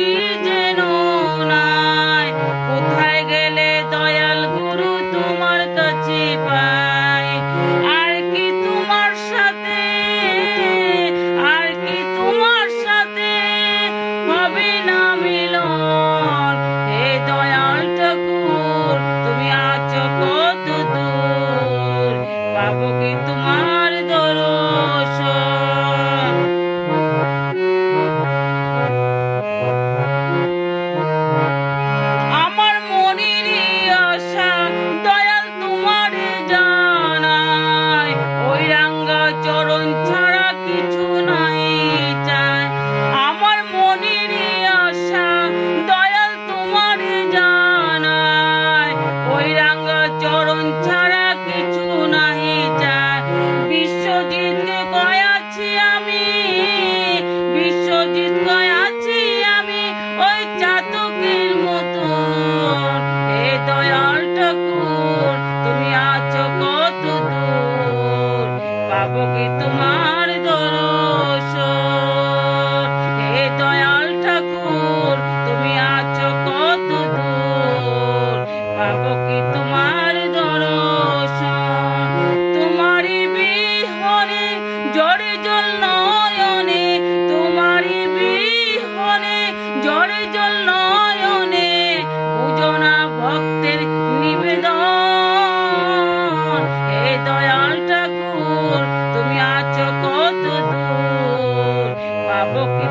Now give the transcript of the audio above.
কি যেন নাই। কোথায় গেলে দয়াল গুরু তোমার কাছে পাই? আর কি তোমার সাথে, আর কি তোমার সাথে হবে না মিলন? হে দয়াল ঠাকুর তুমি আছো কত দূর, পাবো কি তোমার দর্শন? আমার মনের আশা দয়াল তোমার জানাই, ওই রাঙ্গা চরণ ছাড়া কিছু নাই চাই। আমার মনের আশা দয়াল তোমার জানাই, ওই রাঙ্গা চরণ ছাড়া কিছু নাই চাই। বিশ্বজিৎকে কয়াছি আমি, বিশ্বজিৎ কয়াছি আমি ওই চাতকের মতন। হে দয়াল ঠাকুর তুমি আছো কত দূর, পাবো কি তোমার দর্শন? হে দয়াল ঠাকুর তুমি আছো কত দূর, পাবো কি তোমার দর্শন? তোমারই বিহনে জড়ে জল নয়নে, তোমারই বিহনে জড়ে জল নয়নে, বুঝো না ভক্তের নিবেদন। হে দয়াল ঠাকুর তুমি আছো কত দূর, পাবো কি